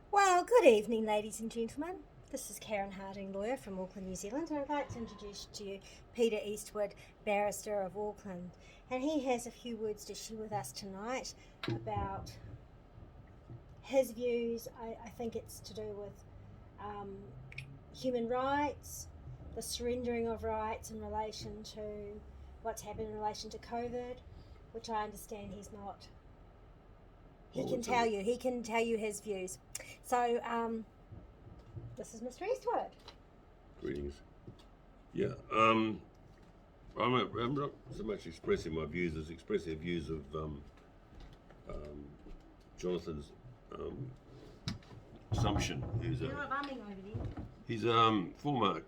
Well, good evening, ladies and gentlemen. This is Karen Harding, lawyer from Auckland, New Zealand, and I'd like to introduce to you Peter Eastwood, Barrister of Auckland. And he has a few words to share with us tonight about his views. I think it's to do with human rights, the surrendering of rights in relation to what's happened in relation to COVID, which I understand he's not. He can tell you his views. So, this is Mr. Eastwood. Greetings. Yeah, I'm not so much expressing my views as expressing the views of Jonathan's Sumption, who's You're not bumming over there. he's former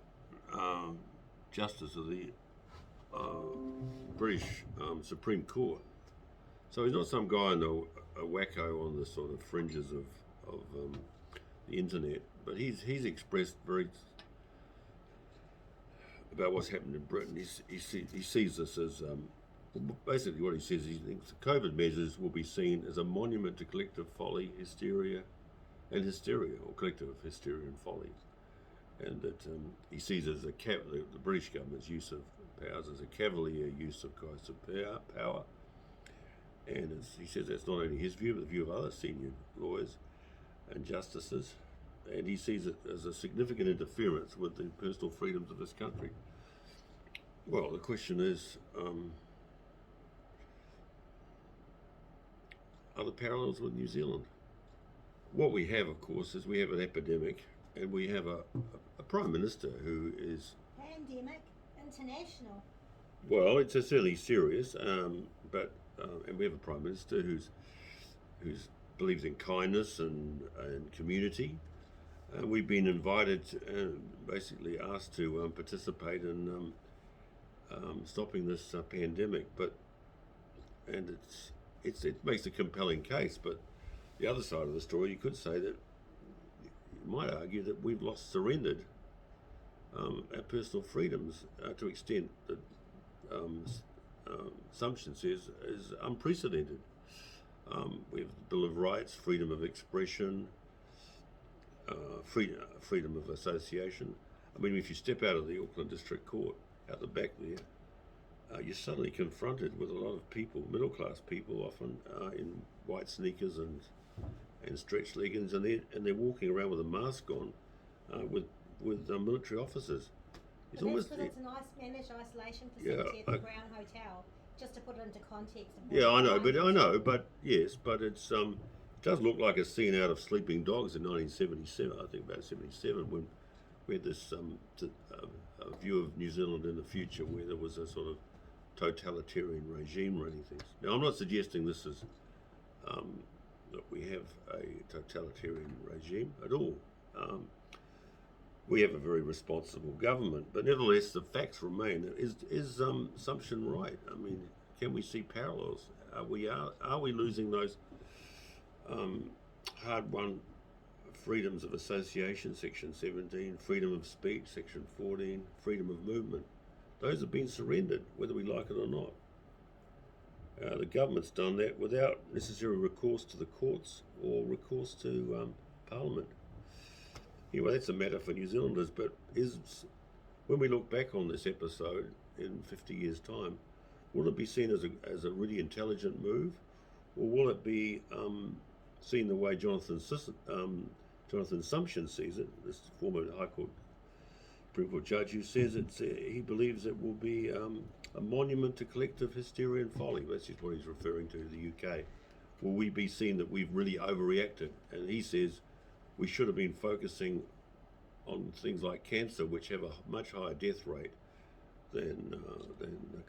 Justice of the British Supreme Court. So he's not some guy a wacko on the sort of fringes of the internet, but he's expressed very about what's happened in Britain. He sees this as basically what he says. He thinks the COVID measures will be seen as a monument to collective folly, hysteria, or collective hysteria and folly, and that he sees it as the British government's use of powers as a cavalier use of coercive power. And he says that's not only his view, but the view of other senior lawyers and justices. And he sees it as a significant interference with the personal freedoms of this country. Well, the question is, are there parallels with New Zealand? What we have, of course, is we have an epidemic, and we have a Prime Minister who is... Pandemic, international. Well, it's certainly serious, but and we have a Prime Minister who's believes in kindness and community. We've been invited, basically asked to participate in stopping this pandemic, and it makes a compelling case. But the other side of the story, you could say that you might argue that we've surrendered our personal freedoms to an extent that Sumption says is unprecedented. We have the Bill of Rights, freedom of expression, freedom of association. I mean, if you step out of the Auckland District Court, out the back there, you're suddenly confronted with a lot of people, middle-class people, often in white sneakers and stretched leggings, and they're walking around with a mask on, with military officers. It's almost because it's a nice managed isolation facility at the Crown Hotel. Just to put it into context. Yeah, I know, but yes, but it does look like a scene out of Sleeping Dogs in 1977. I think about 77, when we had this a view of New Zealand in the future where there was a sort of totalitarian regime running things. Now, I'm not suggesting this is that we have a totalitarian regime at all. We have a very responsible government, but nevertheless, the facts remain. Is Sumption right? I mean, can we see parallels? Are we losing those hard-won freedoms of association, Section 17, freedom of speech, Section 14, freedom of movement? Those have been surrendered, whether we like it or not. The government's done that without necessary recourse to the courts or recourse to Parliament. Anyway, that's a matter for New Zealanders, but when we look back on this episode in 50 years' time, will it be seen as a really intelligent move, or will it be seen the way Jonathan Sumption sees it, this former High Court Supreme Court judge, who says he believes it will be a monument to collective hysteria and folly? That's just what he's referring to, the UK. Will we be seen that we've really overreacted? And he says we should have been focusing on things like cancer, which have a much higher death rate than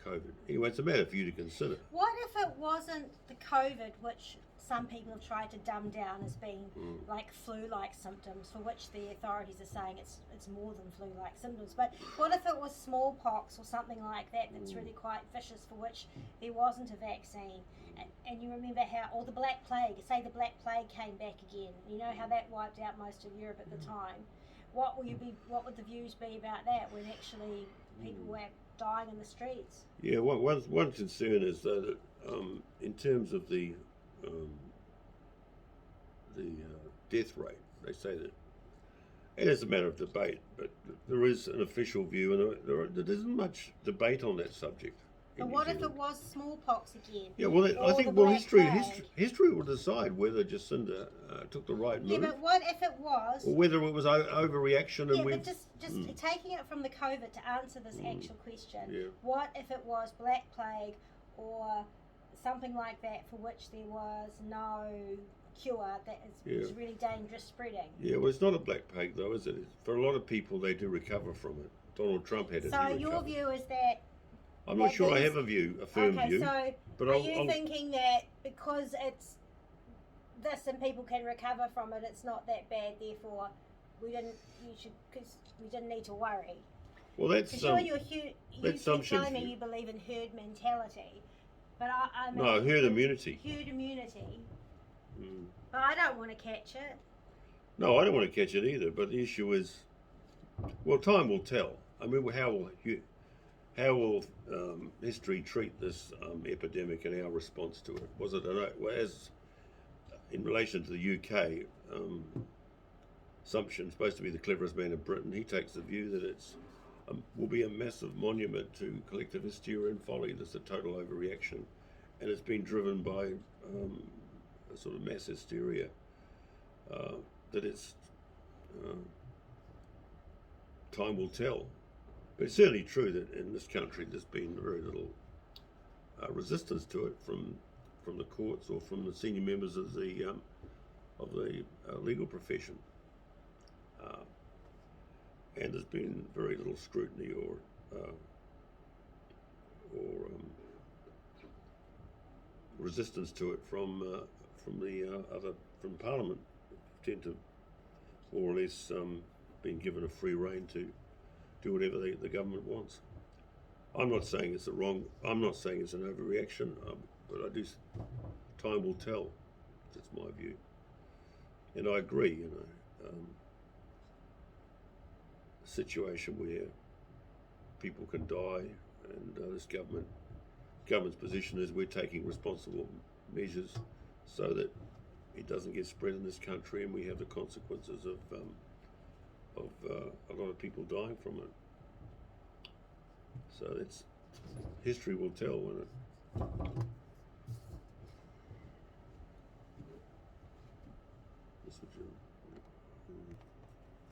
COVID. Anyway, it's a matter for you to consider. What if it wasn't the COVID, which some people have tried to dumb down as being like flu-like symptoms, for which the authorities are saying it's more than flu-like symptoms. But what if it was smallpox or something like that that's really quite vicious, for which there wasn't a vaccine? And you remember how, or the Black Plague, say the Black Plague came back again. You know how that wiped out most of Europe at the time. What would the views be about that, when actually people were dying in the streets? Yeah, one concern is that in terms of the death rate, They say that. It is a matter of debate, but there is an official view, and there isn't much debate on that subject. But what if it was smallpox again? Yeah, well, I Or think the well, Black Plague? history will decide whether Jacinda took the right Yeah, move, but what if it was? or whether it was overreaction, and Yeah, we. but just taking it from the COVID to answer this actual question. Yeah. What if it was Black Plague or something like that for which there was no cure that is really dangerous spreading? Yeah, well, it's not a black plague though, is it? For a lot of people, they do recover from it. Donald Trump had it. So your view is that. I'm not sure I have a firm view. So but are you thinking that because it's this and people can recover from it, it's not that bad? Therefore, we didn't need to worry. Well, that's you keep telling me you believe in herd mentality, but I mean, no, herd immunity. Herd immunity. But I don't want to catch it. No, I don't want to catch it either. But the issue is, well, time will tell. I mean, how will history treat this epidemic and our response to it? Was it as in relation to the UK? Sumption, supposed to be the cleverest man in Britain, he takes the view that it's will be a massive monument to collective hysteria and folly. There's a total overreaction, and it's been driven by a sort of mass hysteria. That it's time will tell. But it's certainly true that in this country there's been very little resistance to it from the courts or from the senior members of the legal profession, and there's been very little scrutiny or resistance to it from Parliament. Tend to more or less been given a free rein to do whatever the government wants. I'm not saying it's I'm not saying it's an overreaction, but time will tell. That's my view, and I agree. A situation where people can die, and this government's position is we're taking responsible measures so that it doesn't get spread in this country, and we have the consequences of a lot of people dying from it. So history will tell, won't it?